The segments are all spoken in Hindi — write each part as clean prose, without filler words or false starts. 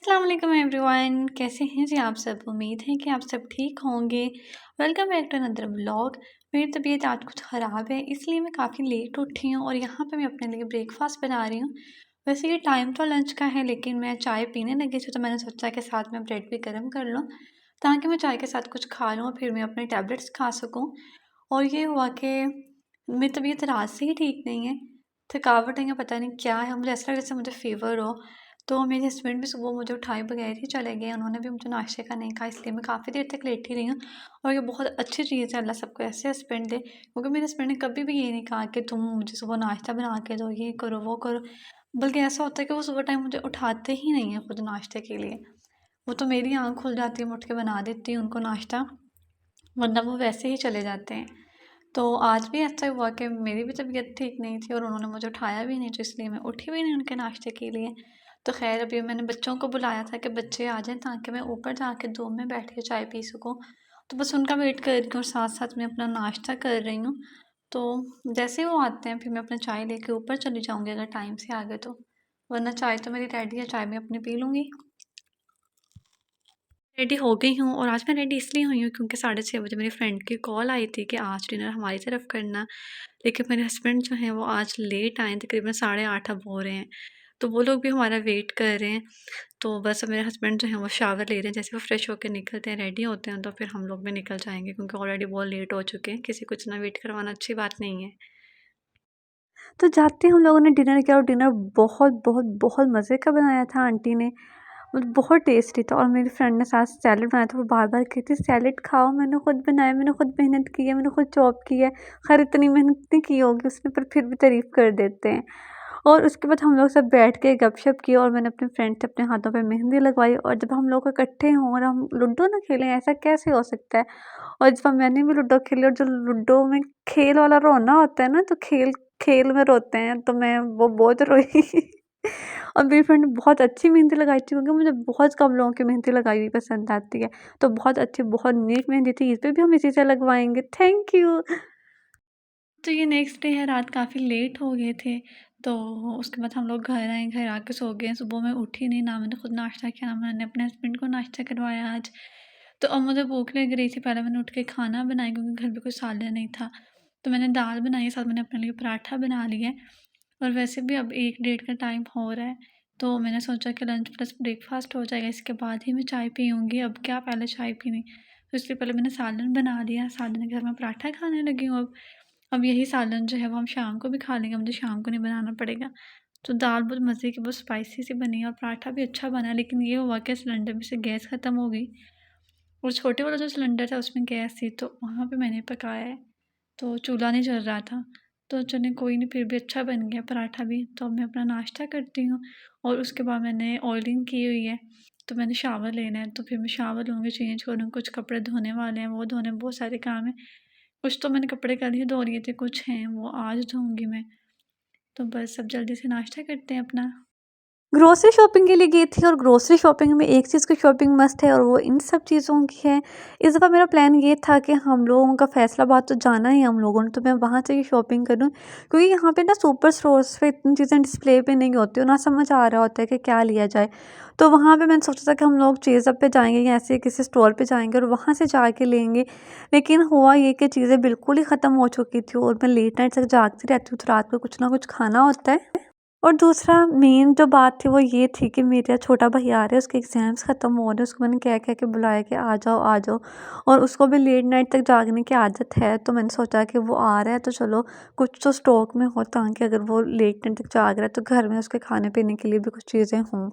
अस्सलाम वालेकुम एवरीवन, कैसे हैं जी आप सब। उम्मीद है कि आप सब ठीक होंगे। Welcome back to another vlog. मेरी तबीयत आज कुछ ख़राब है, इसलिए मैं काफ़ी लेट उठी हूँ और यहाँ पे मैं अपने लिए ब्रेकफास्ट बना रही हूँ। वैसे ये टाइम तो लंच का है, लेकिन मैं चाय पीने लगी थी तो मैंने सोचा कि साथ में ब्रेड भी गर्म कर लूँ ताकि मैं चाय के साथ कुछ खा लूँ और फिर मैं अपने टैबलेट्स खा सकूँ। और ये हुआ कि मेरी तबीयत रात से ही ठीक नहीं है, थकावट है या पता नहीं क्या है, मुझे ऐसा लग जैसे मुझे फ़ीवर हो। तो मेरे हस्बैंड भी सुबह मुझे उठाए बगैर ही चले गए, उन्होंने भी मुझे नाश्ते का नहीं कहा, इसलिए मैं काफ़ी देर तक लेटी रही हूँ। और ये बहुत अच्छी चीज़ है, अल्लाह सबको ऐसे हस्बैंड दे, क्योंकि मेरे हस्बैंड ने कभी भी ये नहीं कहा कि तुम मुझे सुबह नाश्ता बना के दो, ये करो वो करो। बल्कि ऐसा होता है कि वो सुबह टाइम मुझे उठाते ही नहीं हैं खुद नाश्ते के लिए। वो तो मेरी आँख खुल जाती है, मैं उठ के बना देती हूँ उनको नाश्ता, वरना वो वैसे ही चले जाते हैं। तो आज भी ऐसा हुआ कि मेरी भी तबीयत ठीक नहीं थी और उन्होंने मुझे उठाया भी नहीं, तो इसलिए मैं उठी भी नहीं उनके नाश्ते के लिए। तो ख़ैर अभी मैंने बच्चों को बुलाया था कि बच्चे आ जाएँ ताकि मैं ऊपर जाके 2 में बैठ के चाय पी सकूँ। तो बस उनका वेट कर रही हूँ और साथ-साथ मैं अपना नाश्ता कर रही हूँ। तो जैसे ही वो आते हैं फिर मैं अपना चाय लेके ऊपर चली जाऊँगी अगर टाइम से आ गए तो। वरना चाय तो मेरी रेडी है, चाय मैं अपनी पी लूँगी। रेडी हो गई हूँ और आज मैं रेडी इसलिए हुई हूँ क्योंकि 6:30 बजे मेरी फ्रेंड की कॉल आई थी कि आज डिनर हमारी तरफ करना। लेकिन मेरे हस्बैंड जो हैं वो आज लेट आए, तकरीबन 8:30 अब हो रहे हैं। तो वो लोग भी हमारा वेट कर रहे हैं। तो बस अब मेरे हस्बैंड जो हैं वो शावर ले रहे हैं, जैसे वो फ्रेश होकर निकलते हैं, रेडी होते हैं तो फिर हम लोग भी निकल जाएँगे क्योंकि ऑलरेडी बहुत लेट हो चुके हैं। किसी को इतना वेट करवाना अच्छी बात नहीं है। तो जाते ही हम लोगों ने डिनर किया और डिनर बहुत बहुत बहुत मज़े का बनाया था आंटी ने। मतलब बहुत टेस्टी था और मेरी फ्रेंड ने साथ सैलेड बनाया था, वो बार-बार कहती सैलेड खाओ, मैंने खुद बनाया, मैंने खुद मेहनत की है, मैंने खुद चॉप की है। खैर इतनी मेहनत नहीं की होगी उसने, पर फिर भी तारीफ़ कर देते हैं। और उसके बाद हम लोग सब बैठ के गपशप किए और मैंने अपने फ्रेंड से अपने हाथों पे मेहंदी लगवाई। और जब हम लोग इकट्ठे हों और हम लूडो ना खेलें, ऐसा कैसे हो सकता है। और जब मैंने भी लूडो खेली और जो लूडो में खेल वाला रोना होता है ना, तो खेल खेल में रोते हैं, तो मैं वो बहुत रोई। और मेरी फ्रेंड ने बहुत अच्छी मेहंदी लगाई थी, क्योंकि मुझे बहुत कम लोगों की मेहंदी लगाई हुई पसंद आती है। तो बहुत अच्छी, बहुत नीट मेहंदी थी, इस पे भी हम इसी से लगवाएँगे। Thank you. तो ये नेक्स्ट डे है, रात काफ़ी लेट हो गए थे, तो उसके बाद हम लोग घर आए, घर आके सो गए। सुबह मैं उठी नहीं, ना मैंने खुद नाश्ता किया, ना मैंने अपने हस्बैंड को नाश्ता करवाया आज। तो अब मुझे भूख लग रही थी, पहले मैंने उठ के खाना बनाया क्योंकि घर पे कोई सालन नहीं था। तो मैंने दाल बनाई, साथ मैंने अपने लिए पराठा बना लिया। और वैसे भी अब 1 डेढ़ का टाइम हो रहा है, तो मैंने सोचा कि लंच प्लस ब्रेकफ़ास्ट हो जाएगा, इसके बाद ही मैं चाय पीऊँगी, अब क्या पहले चाय पीनी। तो इसलिए पहले मैंने सालन बना लिया, सालन के साथ मैं पराठा खाने लगी हूँ अब। अब यही सालन जो है वो हम शाम को भी खा लेंगे, मुझे शाम को नहीं बनाना पड़ेगा। तो दाल बहुत मज़े की, बहुत स्पाइसी सी बनी है और पराठा भी अच्छा बना, लेकिन ये हुआ कि सिलेंडर में से गैस ख़त्म हो गई और छोटे वाला जो सिलेंडर था उसमें गैस थी, तो वहाँ पे मैंने पकाया है, तो चूल्हा नहीं जल रहा था। तो चलें कोई नहीं, फिर भी अच्छा बन गया पराठा भी। तो अब मैं अपना नाश्ता करती हूँ और उसके बाद मैंने ऑयलिंग की हुई है, तो मैंने शावर लेना है, तो फिर मैं शावर लूँगी, चेंज करूँगी, कुछ कपड़े धोने वाले हैं, वो धोने, बहुत सारे काम हैं। कुछ तो मैंने कपड़े कल ही धो लिए थे, कुछ हैं वो आज धोऊँगी मैं। तो बस अब जल्दी से नाश्ता करते हैं अपना। ग्रोसरी शॉपिंग के लिए गई थी और ग्रोसरी शॉपिंग में एक चीज़ की शॉपिंग मस्ट है और वो इन सब चीज़ों की है। इस दफ़ा मेरा प्लान ये था कि हम लोगों का फैसलाबाद तो जाना ही हम लोगों ने, तो मैं वहाँ से ही शॉपिंग करूँ, क्योंकि यहाँ पे ना सुपर स्टोर्स पे इतनी चीज़ें डिस्प्ले पे नहीं होती और ना समझ आ रहा होता है कि क्या लिया जाए। तो वहाँ पे मैंने सोचा था कि हम लोग चीज़ पे जाएंगे या ऐसे किसी स्टोर पे जाएंगे और वहाँ से जाके लेंगे। लेकिन हुआ ये कि चीज़ें बिल्कुल ही ख़त्म हो चुकी थी और मैं लेट नाइट तक जागती रहती हूँ, तो रात को कुछ ना कुछ खाना होता है। और दूसरा मेन जो बात थी वो ये थी कि मेरा छोटा भाई आ रहा है, उसके एग्ज़ाम्स ख़त्म हो रहे हैं, उसको मैंने कह के बुलाया कि आ जाओ आ जाओ। और उसको भी लेट नाइट तक जागने की आदत है, तो मैंने सोचा कि वो आ रहा है तो चलो कुछ तो स्टॉक में हो, ताकि अगर वो लेट नाइट तक जाग रहा है तो घर में उसके खाने पीने के लिए भी कुछ चीज़ें हों।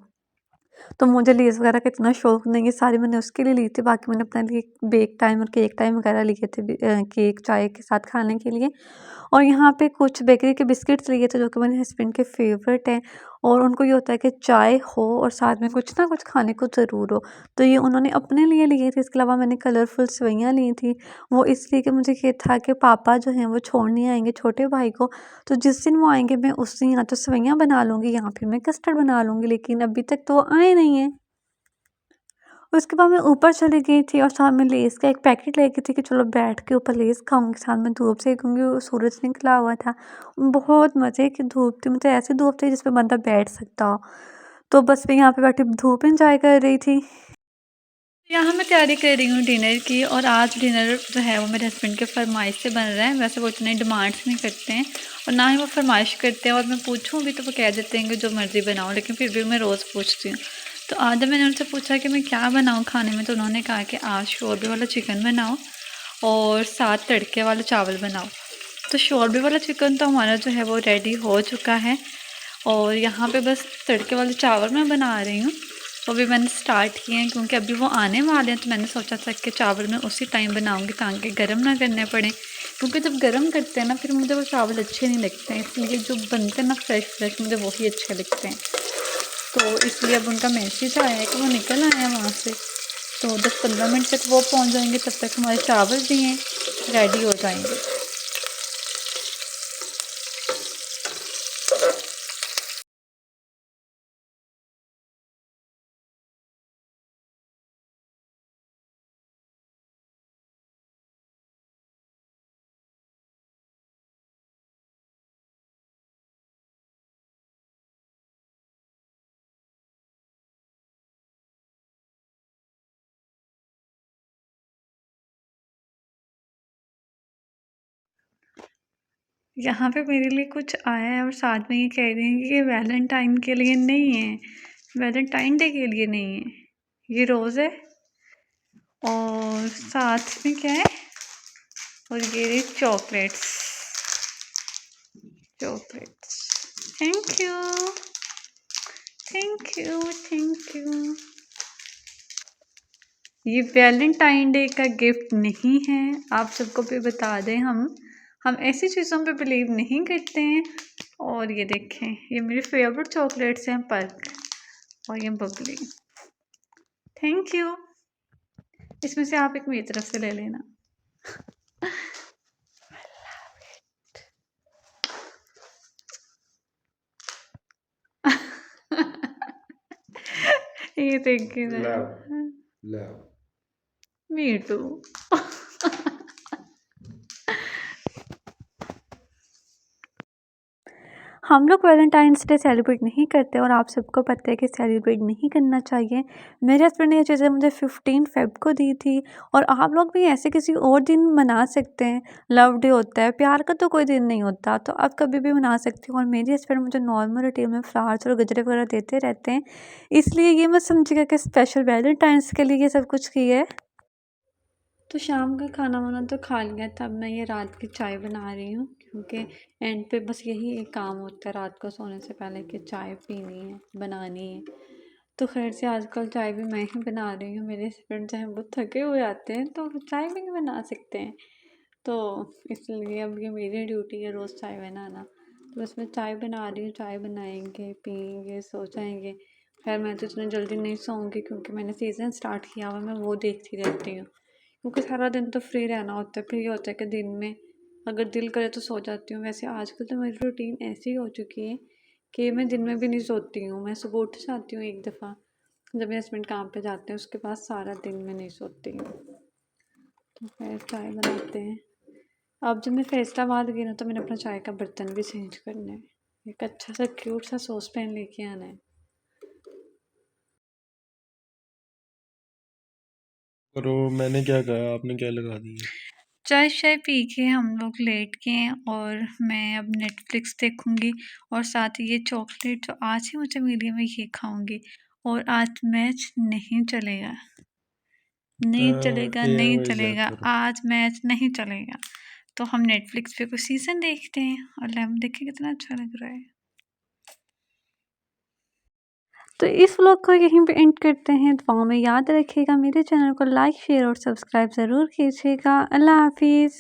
तो मुझे लेज़ वगैरह का इतना शौक नहीं है, सारी मैंने उसके लिए ली थी, बाकी मैंने अपने लिए बेक टाइम और केक टाइम वगैरह लिए थे, केक चाय के साथ खाने के लिए। और यहाँ पे कुछ बेकरी के बिस्किट्स लिए थे जो कि मेरे हस्बैंड के फेवरेट हैं, और उनको ये होता है कि चाय हो और साथ में कुछ ना कुछ खाने को ज़रूर हो, तो ये उन्होंने अपने लिए लिए थे। इसके अलावा मैंने कलरफुल सेवइयाँ ली थी, वो इसलिए कि मुझे ये था कि पापा जो हैं वो छोड़ने आएंगे छोटे भाई को, तो जिस दिन वो आएंगे मैं उस दिन या तो सेवइयाँ बना लूँगी या फिर मैं कस्टर्ड बना लूँगी, लेकिन अभी तक तो वो आए नहीं हैं। उसके बाद मैं ऊपर चली गई थी और साथ में लेस का एक पैकेट ले गई थी कि चलो बैठ के ऊपर लेस खाऊंगी, साथ में धूप सेकूंगी, वो सूरज निकला हुआ था, बहुत मज़े की धूप थी, मतलब ऐसी धूप थी जिसपे बंदा बैठ सकता हो। तो बस मैं यहाँ पे बैठी धूप एंजॉय कर रही थी। यहाँ मैं तैयारी कर रही हूँ डिनर की, और आज डिनर जो है वो मेरे हस्बैंड के फरमाइश से बन रहा है। वैसे वो इतने डिमांड्स नहीं करते हैं और ना ही वो फरमाइश करते हैं, और मैं पूछूँ भी तो वो कह देते हैं कि जो मर्ज़ी बनाओ, लेकिन फिर भी मैं रोज़ पूछती हूँ। तो आज जब मैंने उनसे पूछा कि मैं क्या बनाऊँ खाने में, तो उन्होंने कहा कि आज शोरबे वाला चिकन बनाओ और साथ तड़के वाले चावल बनाओ। तो शोरबे वाला चिकन तो हमारा जो है वो रेडी हो चुका है, और यहाँ पे बस तड़के वाले चावल मैं बना रही हूँ। वो भी मैंने स्टार्ट किए हैं क्योंकि अभी वो आने वाले हैं, तो मैंने सोचा था कि चावल मैं उसी टाइम बनाऊँगी ताकि गर्म ना करने पड़े, क्योंकि जब गर्म करते हैं ना फिर मुझे वो चावल अच्छे नहीं लगते हैं, इसलिए जो बनते हैं ना फ्रेश फ्रेश मुझे वही अच्छे लगते हैं। तो इसलिए अब उनका मैसेज आया है कि वो निकल आए हैं वहाँ से, तो 10-15 मिनट तक वो पहुँच जाएंगे, तब तक हमारे चावल भी हैं रेडी हो जाएंगे। यहाँ पे मेरे लिए कुछ आया है और साथ में ये कह रही हैं कि ये वैलेंटाइन के लिए नहीं है, वैलेंटाइन डे के लिए नहीं है, ये रोज़ है। और साथ में क्या है, और ये रही chocolates, chocolates. Thank you, thank you, thank you. ये वैलेंटाइन डे का गिफ्ट नहीं है, आप सबको भी बता दें, हम ऐसी चीज़ों पे बिलीव नहीं करते हैं। और ये देखें, ये मेरी फेवरेट चॉकलेट्स हैं, पर्क और ये बबली। Thank you. इसमें से आप एक मेरी तरफ से ले लेना। ये देखिए ना, मी टू। हम लोग वैलेंटाइंस डे सेलिब्रेट नहीं करते, और आप सबको पता है कि सेलिब्रेट नहीं करना चाहिए। मेरे हस्बैंड ने ये चीज़ें मुझे 15 फ़ेब को दी थी, और आप लोग भी ऐसे किसी और दिन मना सकते हैं। लव डे होता है, प्यार का तो कोई दिन नहीं होता, तो आप कभी भी मना सकती हो। और मेरे हस्बैंड मुझे नॉर्मल रूटीन में फ्लावर्स और गजरे वगैरह देते रहते हैं, इसलिए ये मत समझिएगा कि स्पेशल वैलेंटाइंस के लिए ये सब कुछ किया है। तो शाम का खाना वाना तो खा लिया था, अब मैं ये रात की चाय बना रही हूँ, क्योंकि एंड पे बस यही एक काम होता है रात को सोने से पहले कि चाय पीनी है, बनानी है। तो खैर से आजकल चाय भी मैं ही बना रही हूँ। मेरे हस्बैंड चाहे बहुत थके हुए आते हैं तो वो चाय भी नहीं बना सकते हैं, तो इसलिए अब ये मेरी ड्यूटी है रोज़ चाय बनाना। तो बस मैं चाय बना रही हूँ, चाय बनाएंगे, पियेंगे, सो जाएंगे। खैर मैं तो इतनी जल्दी नहीं सोऊंगी, क्योंकि मैंने सीज़न स्टार्ट किया हुआ, मैं वो देखती रहती हूँ, क्योंकि सारा दिन तो फ्री रहना होता है। फिर ये होता है कि दिन में अगर दिल करे तो सो जाती हूँ। वैसे आजकल तो मेरी रूटीन ऐसी हो चुकी है कि मैं दिन में भी नहीं सोती हूँ। मैं सुबह उठ जाती हूँ एक दफ़ा, जब मेरे हस्बैंड काम पे जाते हैं, उसके बाद सारा दिन में नहीं सोती हूँ। तो खैर चाय बनाते हैं। अब जब मैं फैसलाबाद गई ना, तो मैंने अपना चाय का बर्तन भी चेंज करना है। एक अच्छा सा क्यूट सा सॉस पैन लेके आना है। करो, मैंने क्या कहा, आपने क्या लगा दिया? चाय शाय पी के हम लोग लेट गए हैं, और मैं अब नेटफ्लिक्स देखूंगी, और साथ ही ये चॉकलेट जो आज ही मुझे मिली है मैं ये खाऊंगी। और आज मैच नहीं चलेगा, नहीं चलेगा, नहीं AMI जैक चलेगा, करो। आज मैच नहीं चलेगा। तो हम नेटफ्लिक्स पे कुछ सीज़न देखते हैं, और लेमन देखिए कितना अच्छा लग रहा है। तो इस व्लॉग को यहीं पे एंड करते हैं। दुआओं में याद रखिएगा, मेरे चैनल को लाइक शेयर और सब्सक्राइब ज़रूर कीजिएगा। अल्लाह हाफिज़।